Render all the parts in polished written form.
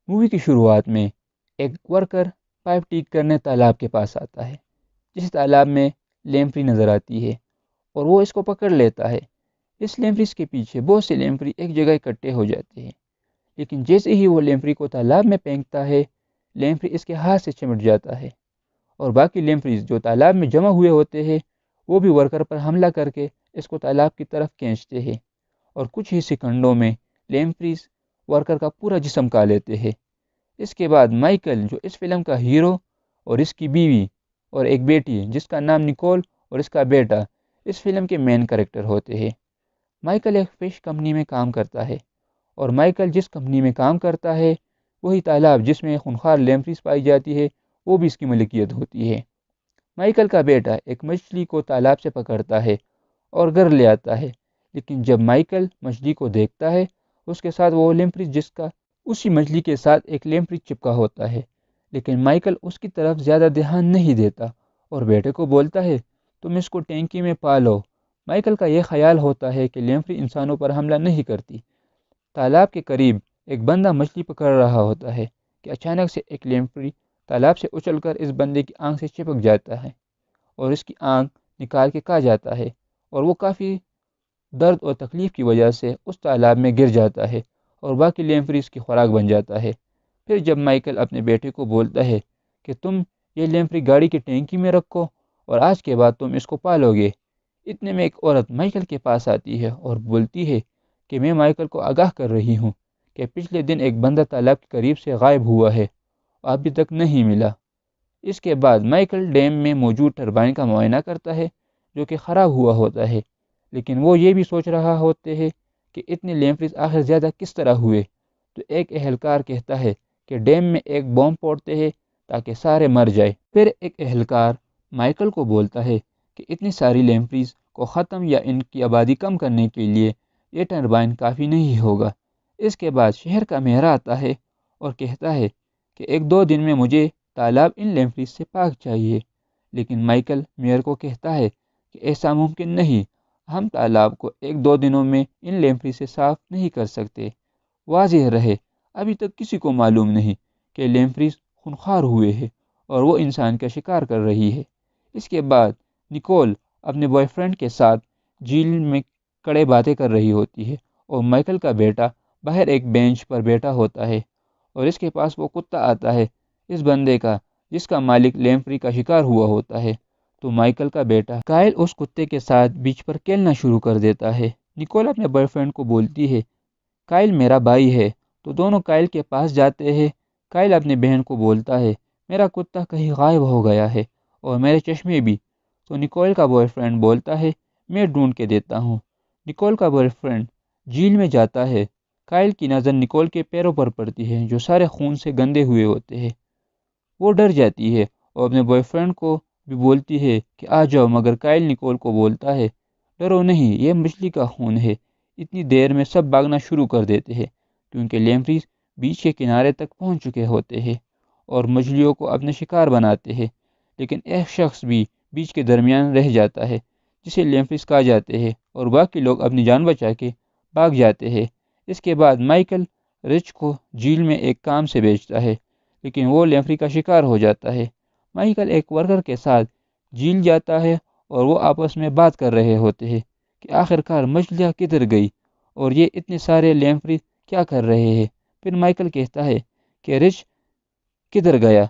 Movie کی شروعات میں ایک ورکر پائپ ٹھیک کرنے تالاب کے پاس آتا ہے، جس تالاب میں لیمپری نظر آتی ہے اور وہ اس کو پکڑ لیتا ہے۔ اس لیمپریز کے پیچھے بہت سے لیمپری ایک جگہ اکٹھے ہو جاتے ہیں، لیکن جیسے ہی وہ لیمپری کو تالاب میں پھینکتا ہے، لیمپری اس کے ہاتھ سے چمٹ جاتا ہے اور باقی لیمپریز جو تالاب میں جمع ہوئے ہوتے ہیں وہ بھی ورکر پر حملہ کر کے اس کو تالاب کی طرف کھینچتے ہیں اور کچھ ہی سیکنڈوں میں لیمپریز ورکر کا پورا جسم کھا لیتے ہیں۔ اس کے بعد مائیکل جو اس فلم کا ہیرو اور اس کی بیوی اور ایک بیٹی جس کا نام نکول اور اس کا بیٹا اس فلم کے مین کریکٹر ہوتے ہیں۔ مائیکل ایک فش کمپنی میں کام کرتا ہے اور مائیکل جس کمپنی میں کام کرتا ہے وہی تالاب جس میں خونخوار لیمپریز پائی جاتی ہے وہ بھی اس کی ملکیت ہوتی ہے۔ مائیکل کا بیٹا ایک مچھلی کو تالاب سے پکڑتا ہے اور گھر لے آتا ہے، لیکن جب مائیکل مچھلی کو دیکھتا ہے اس کے ساتھ وہ لیمپری جس کا اسی مچھلی کے ساتھ ایک لیمپری چپکا ہوتا ہے، لیکن مائیکل اس کی طرف زیادہ دھیان نہیں دیتا اور بیٹے کو بولتا ہے تم اس کو ٹینکی میں پالو۔ مائیکل کا یہ خیال ہوتا ہے کہ لیمپری انسانوں پر حملہ نہیں کرتی۔ تالاب کے قریب ایک بندہ مچھلی پکڑ رہا ہوتا ہے کہ اچانک سے ایک لیمپری تالاب سے اچھل کر اس بندے کی آنکھ سے چپک جاتا ہے اور اس کی آنکھ نکال کے کھا جاتا ہے اور وہ کافی درد اور تکلیف کی وجہ سے اس تالاب میں گر جاتا ہے اور باقی لیمپریز کی خوراک بن جاتا ہے۔ پھر جب مائیکل اپنے بیٹے کو بولتا ہے کہ تم یہ لیمپری گاڑی کی ٹینکی میں رکھو اور آج کے بعد تم اس کو پالو گے، اتنے میں ایک عورت مائیکل کے پاس آتی ہے اور بولتی ہے کہ میں مائیکل کو آگاہ کر رہی ہوں کہ پچھلے دن ایک بندہ تالاب کے قریب سے غائب ہوا ہے، ابھی تک نہیں ملا۔ اس کے بعد مائیکل ڈیم میں موجود ٹربائن کا معائنہ کرتا ہے جو کہ خراب ہوا ہوتا ہے، لیکن وہ یہ بھی سوچ رہا ہوتے ہے کہ اتنے لیمپریز آخر زیادہ کس طرح ہوئے۔ تو ایک اہلکار کہتا ہے کہ ڈیم میں ایک بم پھوڑتے ہیں تاکہ سارے مر جائے۔ پھر ایک اہلکار مائیکل کو بولتا ہے کہ اتنی ساری لیمپریز کو ختم یا ان کی آبادی کم کرنے کے لیے یہ ٹربائن کافی نہیں ہوگا۔ اس کے بعد شہر کا میئر آتا ہے اور کہتا ہے کہ ایک دو دن میں مجھے تالاب ان لیمپریز سے پاک چاہیے، لیکن مائیکل میئر کو کہتا ہے کہ ایسا ممکن نہیں، ہم تالاب کو ایک دو دنوں میں ان لیمپریز سے صاف نہیں کر سکتے۔ واضح رہے ابھی تک کسی کو معلوم نہیں کہ لیمپریز خونخوار ہوئے ہیں اور وہ انسان کا شکار کر رہی ہے۔ اس کے بعد نکول اپنے بوائے فرینڈ کے ساتھ جھیل میں کڑے باتیں کر رہی ہوتی ہے اور مائیکل کا بیٹا باہر ایک بینچ پر بیٹھا ہوتا ہے اور اس کے پاس وہ کتا آتا ہے اس بندے کا جس کا مالک لیمپری کا شکار ہوا ہوتا ہے۔ تو مائیکل کا بیٹا کائل اس کتے کے ساتھ بیچ پر کھیلنا شروع کر دیتا ہے۔ نکول اپنے بوائے فرینڈ کو بولتی ہے کائل میرا بھائی ہے، تو دونوں کائل کے پاس جاتے ہیں۔ کائل اپنے بہن کو بولتا ہے میرا کتا کہیں غائب ہو گیا ہے اور میرے چشمے بھی۔ تو نکول کا بوائے فرینڈ بولتا ہے میں ڈھونڈ کے دیتا ہوں۔ نکول کا بوائے فرینڈ جھیل میں جاتا ہے۔ کائل کی نظر نکول کے پیروں پر پڑتی ہے جو سارے خون سے گندے ہوئے ہوتے ہیں۔ وہ ڈر جاتی ہے اور اپنے بوائے فرینڈ کو بھی بولتی ہے کہ آ جاؤ، مگر کائل نکول کو بولتا ہے ڈرو نہیں، یہ مچھلی کا خون ہے۔ اتنی دیر میں سب بھاگنا شروع کر دیتے ہیں کیونکہ لیمپریز بیچ کے کنارے تک پہنچ چکے ہوتے ہیں اور مچھلیوں کو اپنے شکار بناتے ہیں، لیکن ایک شخص بھی بیچ کے درمیان رہ جاتا ہے جسے لیمپریز کھا جاتے ہیں اور باقی لوگ اپنی جان بچا کے بھاگ جاتے ہیں۔ اس کے بعد مائیکل رچ کو جھیل میں ایک کام سے بھیجتا ہے، لیکن وہ لیمپری کا شکار ہو جاتا ہے۔ مائیکل ایک ورکر کے ساتھ جھیل جاتا ہے اور وہ آپس میں بات کر رہے ہوتے ہیں کہ آخرکار مچھلیاں کدھر گئی اور یہ اتنے سارے لیمپری کیا کر رہے ہیں۔ پھر مائیکل کہتا ہے کہ رچ کدھر گیا،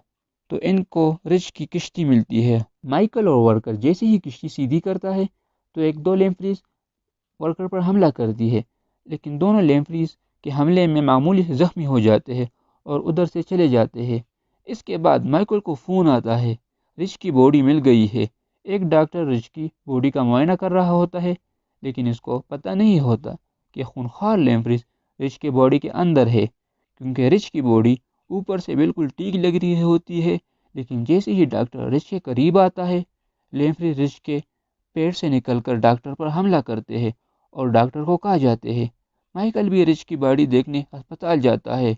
تو ان کو رچ کی کشتی ملتی ہے۔ مائیکل اور ورکر جیسے ہی کشتی سیدھی کرتا ہے تو ایک دو لیمپریز ورکر پر حملہ کرتی ہے، لیکن دونوں لیمپریز کے حملے میں معمولی سے زخمی ہو جاتے ہیں اور ادھر سے چلے جاتے ہیں۔ اس کے بعد مائیکل کو فون آتا ہے رچ کی باڈی مل گئی ہے۔ ایک ڈاکٹر رچ کی باڈی کا معائنہ کر رہا ہوتا ہے، لیکن اس کو پتہ نہیں ہوتا کہ خونخوار لیمپریز رچ کے باڈی کے اندر ہے، کیونکہ رچ کی باڈی اوپر سے بالکل ٹھیک لگ رہی ہوتی ہے، لیکن جیسے ہی ڈاکٹر رچ کے قریب آتا ہے لیمپریز رچ کے پیٹ سے نکل کر ڈاکٹر پر حملہ کرتے ہیں اور ڈاکٹر کو کھا جاتے ہیں۔ مائیکل بھی رچ کی باڈی دیکھنے ہسپتال جاتا ہے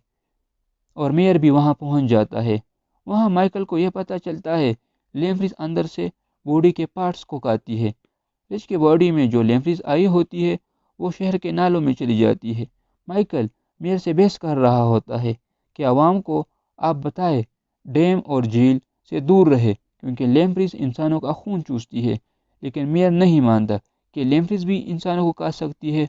اور میئر بھی وہاں پہنچ جاتا ہے۔ وہاں مائیکل کو یہ پتہ چلتا ہے لیمپریز اندر سے باڈی کے پارٹس کو کھاتی ہے۔ رچ کے باڈی میں جو لیمپریز آئی ہوتی ہے وہ شہر کے نالوں میں چلی جاتی ہے۔ مائیکل میئر سے بحث کر رہا ہوتا ہے کہ عوام کو آپ بتائے ڈیم اور جھیل سے دور رہے کیونکہ لیمپریز انسانوں کا خون چوستی ہے، لیکن میئر نہیں مانتا کہ لیمپریز بھی انسانوں کو کاٹ سکتی ہے۔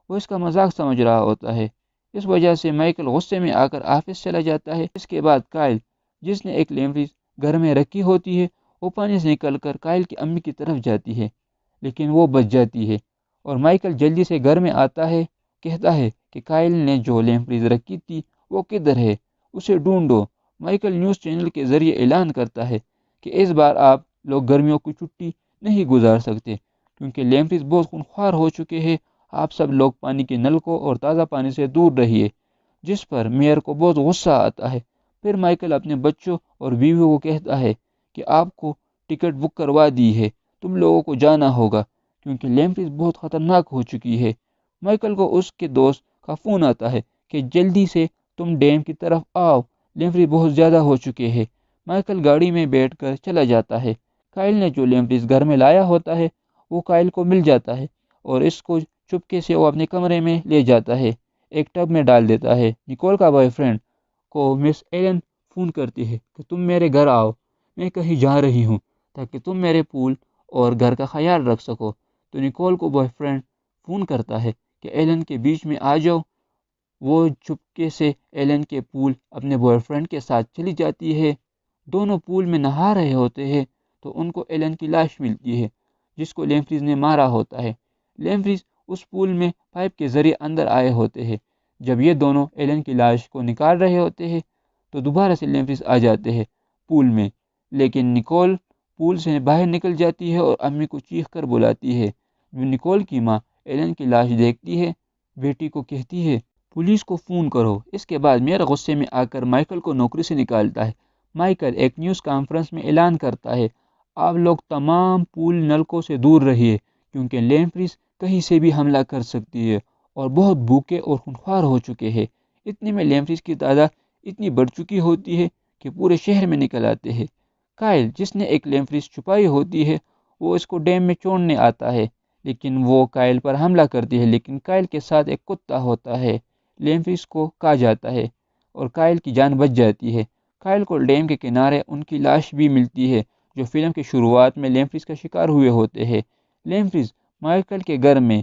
وہ اس کا مذاق سمجھ رہا ہوتا ہے۔ اس وجہ سے مائیکل غصے میں آ کر آفس چلا جاتا ہے۔ اس کے بعد کائل، جس نے ایک لیمپریز گھر میں رکھی ہوتی ہے، وہ پانی سے نکل کر کائل کی امی کی طرف جاتی ہے، لیکن وہ بچ جاتی ہے اور مائیکل جلدی سے گھر میں آتا ہے، کہتا ہے کہ کائل نے جو لیمپریز رکھی تھی وہ کدھر ہے، اسے ڈھونڈو۔ مائیکل نیوز چینل کے ذریعے اعلان کرتا ہے کہ اس بار آپ لوگ گرمیوں کی چھٹی نہیں گزار سکتے کیونکہ لیمپریز بہت خونخوار ہو چکے ہیں۔ آپ سب لوگ پانی کے نلکوں اور تازہ پانی سے دور رہیے، جس پر میئر کو بہت غصہ آتا ہے۔ پھر مائیکل اپنے بچوں اور بیوی کو کہتا ہے کہ آپ کو ٹکٹ بک کروا دی ہے، تم لوگوں کو جانا ہوگا کیونکہ لیمپریز بہت خطرناک ہو چکی ہے۔ مائیکل کو اس کے دوست کا فون آتا ہے کہ جلدی سے تم ڈیم کی طرف آؤ، لیمپریز بہت زیادہ ہو چکے ہیں۔ مائیکل گاڑی میں بیٹھ کر چلا جاتا ہے۔ کائل نے جو لیمپریز گھر میں لایا ہوتا ہے وہ کائل کو مل جاتا ہے اور اس کو چپکے سے وہ اپنے کمرے میں لے جاتا ہے، ایک ٹب میں ڈال دیتا ہے۔ نیکول کا بوائے فرینڈ کو مس ایلن فون کرتی ہے کہ تم میرے گھر آؤ، میں کہیں جا رہی ہوں تاکہ تم میرے پول اور گھر کا خیال رکھ سکو۔ تو نیکول کو بوائے فرینڈ فون کرتا ہے کہ ایلن کے بیچ میں آ جاؤ۔ وہ چپکے سے ایلن کے پول اپنے بوائے فرینڈ کے ساتھ چلی جاتی ہے۔ دونوں پول میں نہا رہے ہوتے ہیں تو ان کو ایلن کی لاش ملتی ہے جس کو لیمپریز نے مارا ہوتا ہے۔ لیمپریز اس پول میں پائپ کے ذریعے اندر آئے ہوتے ہیں۔ جب یہ دونوں ایلن کی لاش کو نکال رہے ہوتے ہیں تو دوبارہ سے لیمپریز آ جاتے ہیں پول میں، لیکن نیکول پول سے باہر نکل جاتی ہے اور امی کو چیخ کر بلاتی ہے۔ نیکول کی ماں ایلن کی لاش دیکھتی ہے، بیٹی کو کہتی ہے پولیس کو فون کرو۔ اس کے بعد میئر غصے میں آ کر مائیکل کو نوکری سے نکالتا ہے۔ مائیکل ایک نیوز کانفرنس میں اعلان کرتا ہے، آپ لوگ تمام پول نلکوں سے دور رہیے کیونکہ لیمپریز کہیں سے بھی حملہ کر سکتی ہے اور بہت بھوکے اور خونخوار ہو چکے ہیں۔ اتنے میں لیمپریز کی تعداد اتنی بڑھ چکی ہوتی ہے کہ پورے شہر میں نکل آتے ہیں۔ کائل، جس نے ایک لیمپریز چھپائی ہوتی ہے، وہ اس کو ڈیم میں چھوڑنے آتا ہے، لیکن وہ کائل پر حملہ کرتی ہے، لیکن کائل کے ساتھ ایک کتا ہوتا ہے، لیمپریز کو کھا جاتا ہے اور کائل کی جان بچ جاتی ہے۔ کائل کو ڈیم کے کنارے ان کی لاش بھی ملتی ہے جو فلم کی شروعات میں لیمپریز کا شکار ہوئے ہوتے ہیں۔ لیمپریز مائیکل کے گھر میں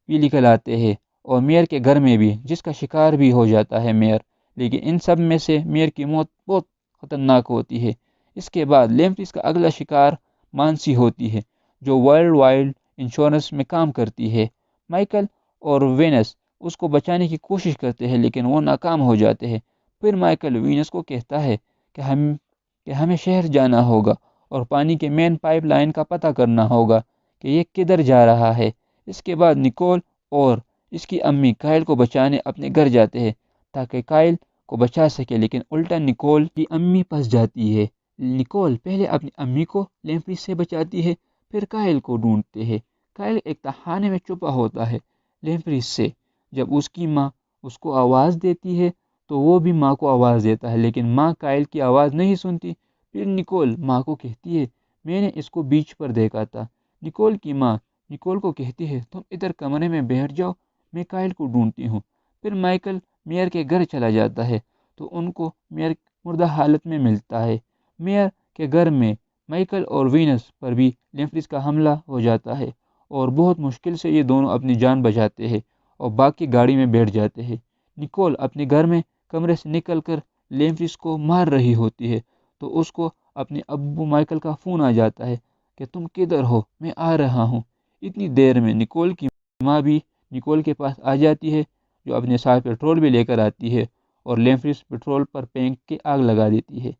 بھی نکل آتے ہیں اور میئر کے گھر میں بھی، جس کا شکار بھی ہو جاتا ہے میئر، لیکن ان سب میں سے میئر کی موت بہت خطرناک ہوتی ہے۔ اس کے بعد لیمپریز کا اگلا شکار مانسی ہوتی ہے جو ورلڈ وائلڈ انشورنس میں کام کرتی ہے۔ مائیکل اور وینس اس کو بچانے کی کوشش کرتے ہیں لیکن وہ ناکام ہو جاتے ہیں۔ پھر مائیکل وینس کو کہتا ہے کہ ہمیں شہر جانا ہوگا اور پانی کے مین پائپ لائن کا پتہ کرنا ہوگا کہ یہ کدھر جا رہا ہے۔ اس کے بعد نیکول اور اس کی امی کائل کو بچانے اپنے گھر جاتے ہیں تاکہ کائل کو بچا سکے، لیکن الٹا نیکول کی امی پھنس جاتی ہے۔ نیکول پہلے اپنی امی کو لیمپریز سے بچاتی ہے، پھر کائل کو ڈھونڈتے ہیں۔ کائل ایک تہھانے میں چھپا ہوتا ہے لیمپریز سے۔ جب اس کی ماں اس کو آواز دیتی ہے تو وہ بھی ماں کو آواز دیتا ہے، لیکن ماں کائل کی آواز نہیں سنتی۔ پھر نیکول ماں کو کہتی ہے میں نے اس کو بیچ پر دیکھا تھا۔ نیکول کی ماں نیکول کو کہتی ہے تم ادھر کمرے میں بیٹھ جاؤ، میں کائل کو ڈھونڈتی ہوں۔ پھر مائیکل میئر کے گھر چلا جاتا ہے تو ان کو میئر مردہ حالت میں ملتا ہے۔ میئر کے گھر میں مائیکل اور وینس پر بھی لیمپریز کا حملہ ہو جاتا ہے اور بہت مشکل سے یہ دونوں اپنی جان بچاتے ہیں اور باقی گاڑی میں بیٹھ جاتے ہیں۔ نیکول اپنے گھر میں کمرے سے نکل کر لیمپریز کو مار رہی ہوتی ہے تو اس کو اپنے ابو مائیکل کا فون آ جاتا ہے کہ تم کدھر ہو، میں آ رہا ہوں۔ اتنی دیر میں نیکول کی ماں بھی نیکول کے پاس آ جاتی ہے جو اپنے ساتھ پیٹرول بھی لے کر آتی ہے اور لیمپریز پیٹرول پر پھینک کے آگ لگا دیتی ہے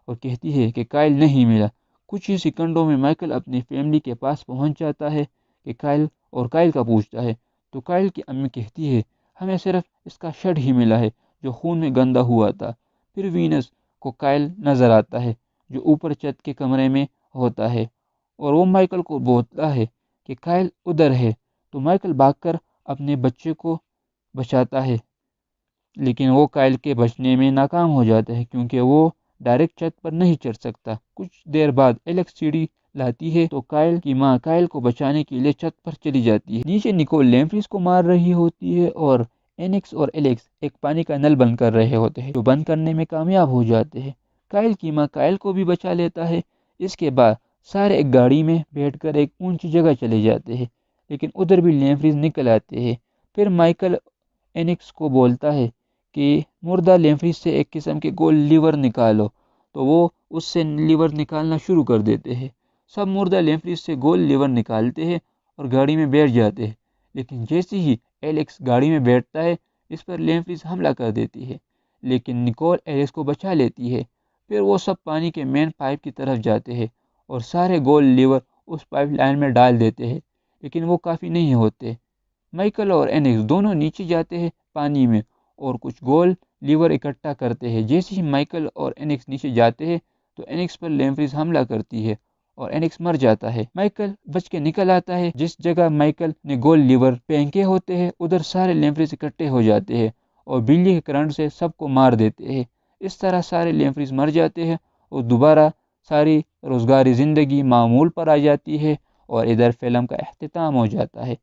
اور کہتی ہے کہ کائل نہیں ملا۔ کچھ ہی سیکنڈوں میں مائیکل اپنی فیملی کے پاس پہنچ جاتا ہے کہ کائل کا پوچھتا ہے تو کائل کی امی کہتی ہے ہمیں صرف اس کا شرٹ ہی ملا ہے جو خون میں گندا ہوا تھا۔ پھر وینس کو کائل نظر آتا ہے جو اوپر چھت کے کمرے میں ہوتا ہے اور وہ مائیکل کو بولتا ہے کہ کائل ادھر ہے، تو مائیکل بھاگ کر اپنے بچے کو بچاتا ہے، لیکن وہ کائل کے بچنے میں ناکام ہو جاتا ہے کیونکہ وہ ڈائریکٹ چھت پر نہیں چڑھ سکتا۔ کچھ دیر بعد ایلیکس سیڑھی لاتی ہے تو کائل کی ماں کائل کو بچانے کے لیے چھت پر چلی جاتی ہے۔ نیچے نیکول لیمپریز کو مار رہی ہوتی ہے اور اینکس اور ایلیکس ایک پانی کا نل بند کر رہے ہوتے ہیں جو بند کرنے میں کامیاب ہو جاتے ہیں۔ کائل کی ماں کائل کو بھی بچا لیتا ہے۔ اس کے بعد سارے ایک گاڑی میں بیٹھ کر ایک اونچی جگہ چلے جاتے ہیں، لیکن ادھر بھی لیمفریز نکل آتے ہیں۔ پھر مائیکل اینکس کو بولتا ہے کہ مردہ لیمفریز سے ایک قسم کے گول لیور نکالو، تو وہ اس سے لیور نکالنا شروع کر دیتے ہیں۔ سب مردہ لیمفریز سے گول لیور نکالتے ہیں اور گاڑی میں بیٹھ جاتے ہیں، لیکن جیسے ہی ایلیکس گاڑی میں بیٹھتا ہے اس پر لیمفریز حملہ کر دیتی ہے، لیکن نیکول ایلیکس کو بچا لیتی ہے۔ پھر وہ سب پانی کے مین پائپ کی طرف جاتے ہیں اور سارے گول لیور اس پائپ لائن میں ڈال دیتے ہیں، لیکن وہ کافی نہیں ہوتے۔ مائیکل اور اینکس دونوں نیچے جاتے ہیں پانی میں اور کچھ گول لیور اکٹھا کرتے ہیں۔ جیسے ہی مائیکل اور اینکس نیچے جاتے ہیں تو اینکس پر لیمفریز حملہ کرتی ہے اور اینکس مر جاتا ہے۔ مائیکل بچ کے نکل آتا ہے۔ جس جگہ مائیکل نے گول لیور پھینکے ہوتے ہیں ادھر سارے لیمفریز اکٹھے ہو جاتے ہیں اور بجلی کے کرنٹ سے سب کو مار دیتے ہیں۔ اس طرح سارے لیمفریز مر جاتے ہیں اور دوبارہ ساری روزگاری زندگی معمول پر آ جاتی ہے اور ادھر فلم کا اختتام ہو جاتا ہے۔